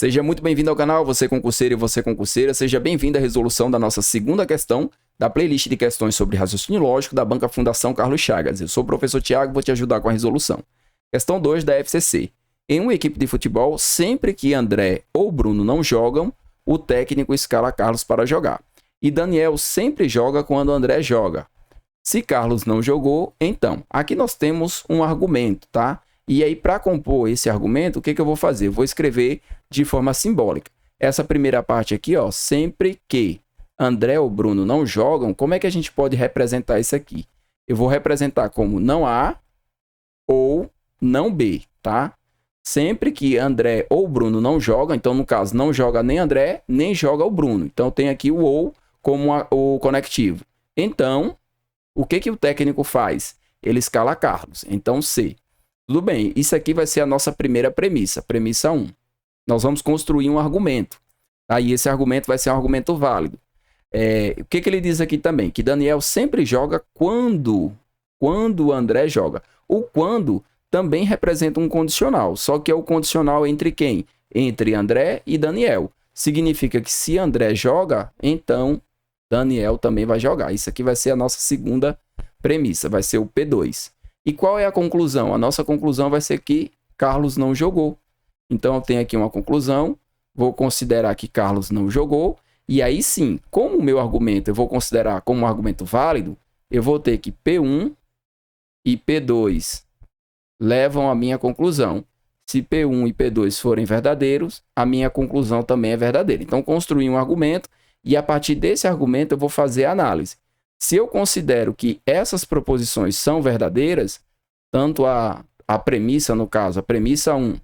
Seja muito bem-vindo ao canal, você concurseiro e você concurseira. Seja bem-vindo à resolução da nossa segunda questão da playlist de questões sobre raciocínio lógico da Banca Fundação Carlos Chagas. Eu sou o professor Tiago e vou te ajudar com a resolução. Questão 2 da FCC. Em uma equipe de futebol, sempre que André ou Bruno não jogam, o técnico escala Carlos para jogar. E Daniel sempre joga quando André joga. Se Carlos não jogou, então, aqui nós temos um argumento, tá? E aí, para compor esse argumento, o que eu vou fazer? Eu vou escrever de forma simbólica. Essa primeira parte aqui, ó, sempre que André ou Bruno não jogam, como é que a gente pode representar isso aqui? Eu vou representar como não A ou não B, tá? Sempre que André ou Bruno não jogam, então no caso não joga nem André, nem joga o Bruno. Então tem aqui o ou como o conectivo. Então, o que o técnico faz? Ele escala Carlos. Então C. Tudo bem, isso aqui vai ser a nossa primeira premissa, premissa 1. Nós vamos construir um argumento. Aí esse argumento vai ser um argumento válido. O que ele diz aqui também? Que Daniel sempre joga quando André joga. O quando também representa um condicional, só que é o condicional entre quem? Entre André e Daniel. Significa que se André joga, então Daniel também vai jogar. Isso aqui vai ser a nossa segunda premissa, vai ser o P2. E qual é a conclusão? A nossa conclusão vai ser que Carlos não jogou. Então eu tenho aqui uma conclusão, vou considerar que Carlos não jogou, e aí sim, como o meu argumento eu vou considerar como um argumento válido, eu vou ter que P1 e P2 levam a minha conclusão. Se P1 e P2 forem verdadeiros, a minha conclusão também é verdadeira. Então, construir um argumento e a partir desse argumento eu vou fazer a análise. Se eu considero que essas proposições são verdadeiras, tanto a premissa, no caso, a premissa 1,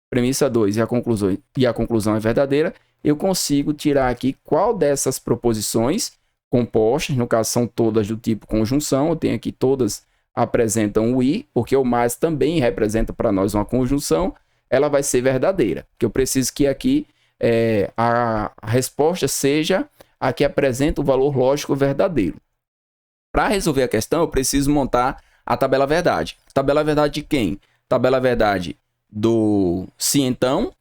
premissa 2 e a conclusão é verdadeira, eu consigo tirar aqui qual dessas proposições compostas, no caso são todas do tipo conjunção, eu tenho aqui todas apresentam o i, porque o mais também representa para nós uma conjunção, ela vai ser verdadeira. Porque eu preciso que aqui a resposta seja a que apresenta o valor lógico verdadeiro. Para resolver a questão, eu preciso montar a tabela verdade. Tabela verdade de quem? Tabela verdade do se então,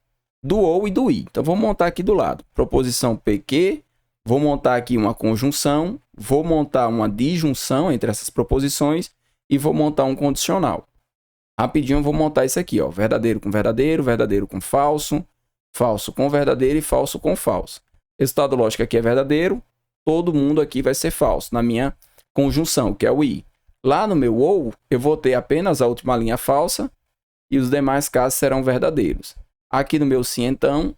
do ou e do i. Então, vou montar aqui do lado. Proposição PQ, vou montar aqui uma conjunção, vou montar uma disjunção entre essas proposições e vou montar um condicional. Rapidinho eu vou montar isso aqui, ó. Verdadeiro com verdadeiro, verdadeiro com falso, falso com verdadeiro e falso com falso. Resultado lógico aqui é verdadeiro, todo mundo aqui vai ser falso na minha conjunção, que é o i. Lá no meu ou, eu vou ter apenas a última linha falsa e os demais casos serão verdadeiros. Aqui no meu sim, então,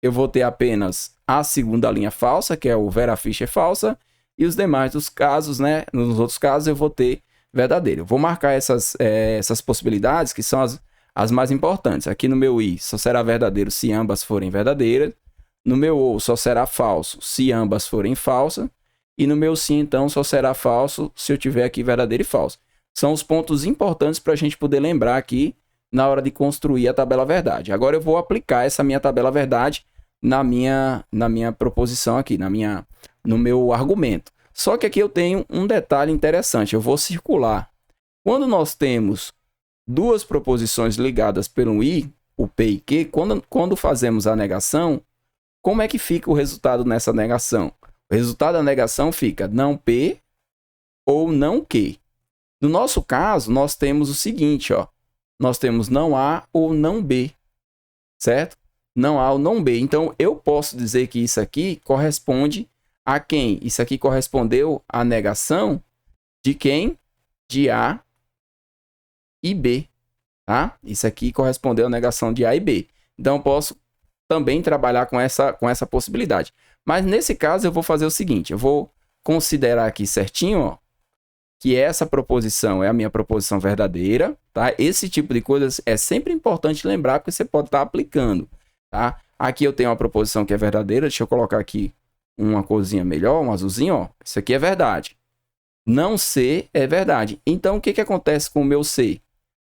eu vou ter apenas a segunda linha falsa, que é o Vera Fischer falsa, e os demais dos casos, né? Nos outros casos, eu vou ter verdadeiro. Eu vou marcar essas possibilidades, que são as mais importantes. Aqui no meu i, só será verdadeiro se ambas forem verdadeiras. No meu ou, só será falso se ambas forem falsas. E no meu sim, então, só será falso se eu tiver aqui verdadeiro e falso. São os pontos importantes para a gente poder lembrar aqui na hora de construir a tabela verdade. Agora eu vou aplicar essa minha tabela verdade na minha proposição aqui, no meu argumento. Só que aqui eu tenho um detalhe interessante, eu vou circular. Quando nós temos duas proposições ligadas pelo i, o p e q, quando fazemos a negação, como é que fica o resultado nessa negação? O resultado da negação fica não P ou não Q. No nosso caso, nós temos o seguinte, ó. Nós temos não A ou não B, certo? Não A ou não B. Então, eu posso dizer que isso aqui corresponde a quem? Isso aqui correspondeu à negação de quem? De A e B, tá? Isso aqui correspondeu à negação de A e B. Então, eu posso também trabalhar com essa possibilidade. Mas nesse caso eu vou fazer o seguinte, eu vou considerar aqui certinho, ó, que essa proposição é a minha proposição verdadeira, tá? Esse tipo de coisa é sempre importante lembrar, porque você pode estar aplicando, tá? Aqui eu tenho uma proposição que é verdadeira, deixa eu colocar aqui uma corzinha melhor, um azulzinho, ó. Isso aqui é verdade. Não C é verdade. Então o que acontece com o meu C?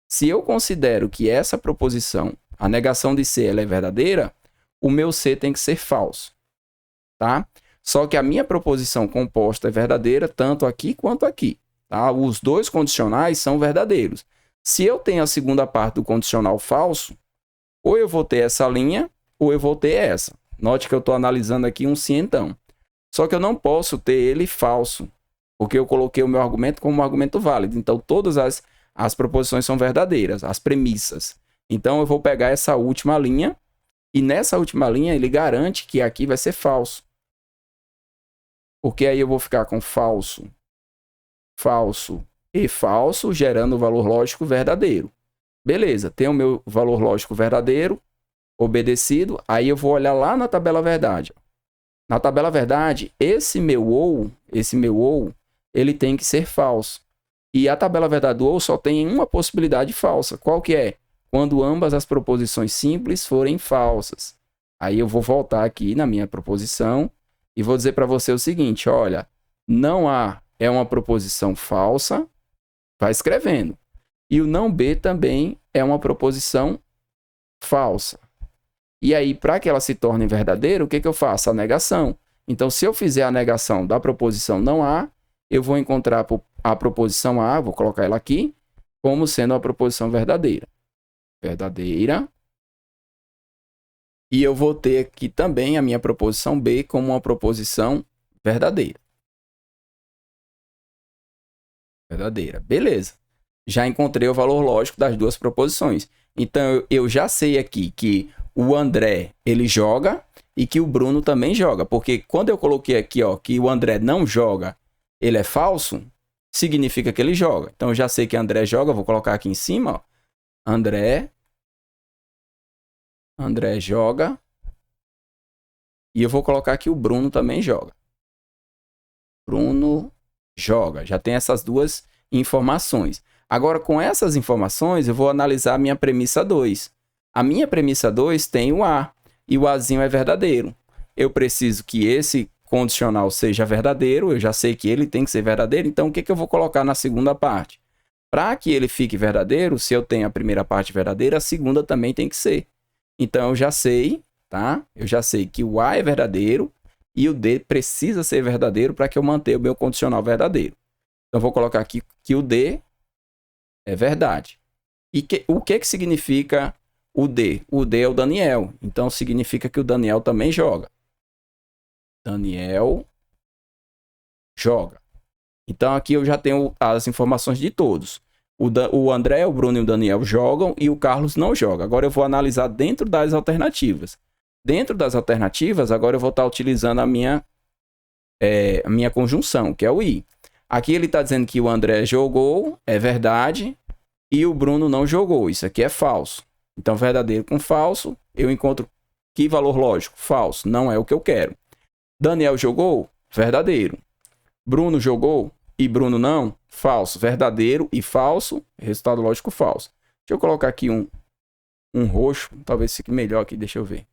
Se eu considero que essa proposição, a negação de C, ela é verdadeira, o meu C tem que ser falso. Tá? Só que a minha proposição composta é verdadeira tanto aqui quanto aqui. Tá? Os dois condicionais são verdadeiros. Se eu tenho a segunda parte do condicional falso, ou eu vou ter essa linha, ou eu vou ter essa. Note que eu estou analisando aqui um cientão. Só que eu não posso ter ele falso, porque eu coloquei o meu argumento como um argumento válido. Então, todas as proposições são verdadeiras, as premissas. Então, eu vou pegar essa última linha, e nessa última linha ele garante que aqui vai ser falso. Porque aí eu vou ficar com falso, falso e falso, gerando o valor lógico verdadeiro. Beleza, tem o meu valor lógico verdadeiro, obedecido, aí eu vou olhar lá na tabela verdade. Na tabela verdade, esse meu ou, ele tem que ser falso. E a tabela verdade do ou só tem uma possibilidade falsa. Qual que é? Quando ambas as proposições simples forem falsas. Aí eu vou voltar aqui na minha proposição e vou dizer para você o seguinte, olha, não A é uma proposição falsa, vai escrevendo. E o não B também é uma proposição falsa. E aí, para que ela se torne verdadeira, o que eu faço? A negação. Então, se eu fizer a negação da proposição não A, eu vou encontrar a proposição A, vou colocar ela aqui, como sendo a proposição verdadeira. Verdadeira. E eu vou ter aqui também a minha proposição B como uma proposição verdadeira. Verdadeira. Beleza. Já encontrei o valor lógico das duas proposições. Então, eu já sei aqui que o André, ele joga e que o Bruno também joga. Porque quando eu coloquei aqui, ó, que o André não joga, ele é falso, significa que ele joga. Então, eu já sei que André joga, vou colocar aqui em cima, ó. André joga. E eu vou colocar aqui o Bruno também joga. Bruno joga. Já tem essas duas informações. Agora, com essas informações, eu vou analisar a minha premissa 2. A minha premissa 2 tem o A. E o Azinho é verdadeiro. Eu preciso que esse condicional seja verdadeiro. Eu já sei que ele tem que ser verdadeiro. Então, o que eu vou colocar na segunda parte? Para que ele fique verdadeiro, se eu tenho a primeira parte verdadeira, a segunda também tem que ser. Então, eu já sei, tá? Eu já sei que o A é verdadeiro e o D precisa ser verdadeiro para que eu mantenha o meu condicional verdadeiro. Então, eu vou colocar aqui que o D é verdade. E o que significa o D? O D é o Daniel. Então, significa que o Daniel também joga. Daniel joga. Então, aqui eu já tenho as informações de todos. O André, o Bruno e o Daniel jogam e o Carlos não joga. Agora eu vou analisar dentro das alternativas. Dentro das alternativas, agora eu vou estar utilizando a minha conjunção, que é o I. Aqui ele está dizendo que o André jogou, é verdade, e o Bruno não jogou. Isso aqui é falso. Então, verdadeiro com falso, eu encontro que valor lógico? Falso, não é o que eu quero. Daniel jogou? Verdadeiro. Bruno jogou e Bruno não? Falso. Verdadeiro e falso, resultado lógico falso. Deixa eu colocar aqui um roxo, talvez fique melhor aqui, deixa eu ver.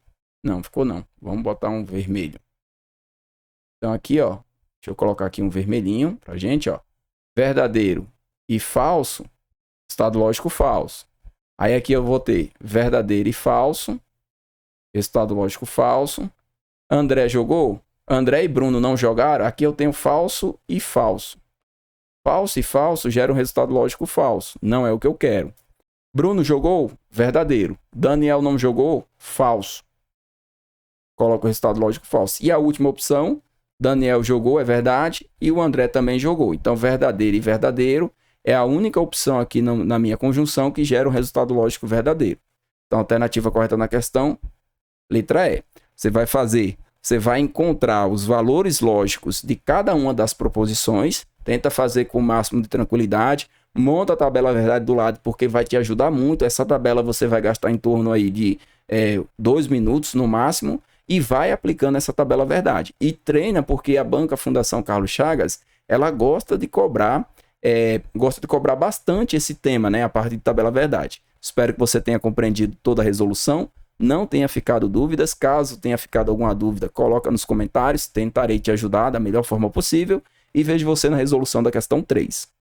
Não, ficou não. Vamos botar um vermelho. Então aqui, ó, deixa eu colocar aqui um vermelhinho pra gente, ó. Verdadeiro e falso, estado lógico falso. Aí aqui eu vou ter verdadeiro e falso, resultado lógico falso. André jogou? André e Bruno não jogaram? Aqui eu tenho falso e falso. Falso e falso geram um resultado lógico falso. Não é o que eu quero. Bruno jogou? Verdadeiro. Daniel não jogou? Falso. Coloco o resultado lógico falso. E a última opção, Daniel jogou, é verdade. E o André também jogou. Então, verdadeiro e verdadeiro é a única opção aqui na minha conjunção que gera um resultado lógico verdadeiro. Então, a alternativa correta na questão, letra E. Você vai encontrar os valores lógicos de cada uma das proposições, tenta fazer com o máximo de tranquilidade, monta a tabela verdade do lado, porque vai te ajudar muito. Essa tabela você vai gastar em torno aí de 2 minutos no máximo, e vai aplicando essa tabela verdade. E treina, porque a Banca Fundação Carlos Chagas, ela gosta de cobrar bastante esse tema, né, a parte de tabela verdade. Espero que você tenha compreendido toda a resolução. Não tenha ficado dúvidas. Caso tenha ficado alguma dúvida, coloca nos comentários. Tentarei te ajudar da melhor forma possível. E vejo você na resolução da questão 3.